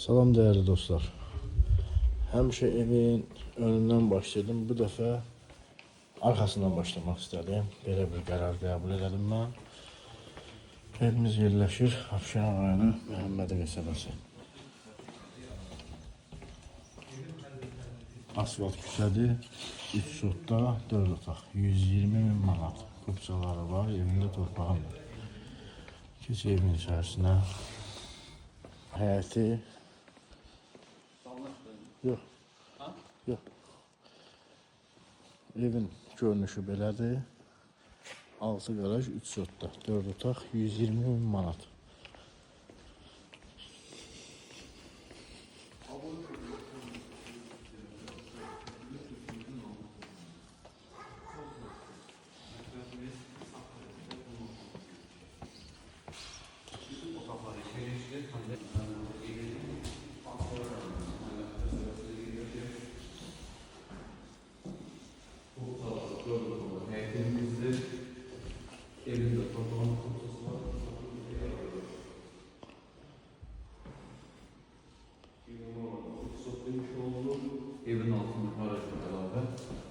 Salam değerli dostlar. Həmişə evin önündən başladım. Bu dəfə arxasından başlamaq istədim. Belə bir qərar qəbul edelim mən. Evimiz yerləşir Afşeron rayonu Məhəmmədi qəsəbəsi. Asfalt küçədir. 3 sotda 4 otaq. 120.000 manat. Kupçaları var. Evində torpağım var. Keç evin içərisinə. Həyəti. Yox. Yox. Evin görünüşü belədir. 6 qaraj 3 sotda 4 otaq 120.000 manat. Evinde toplama kutusu var. Evin altında garaj var.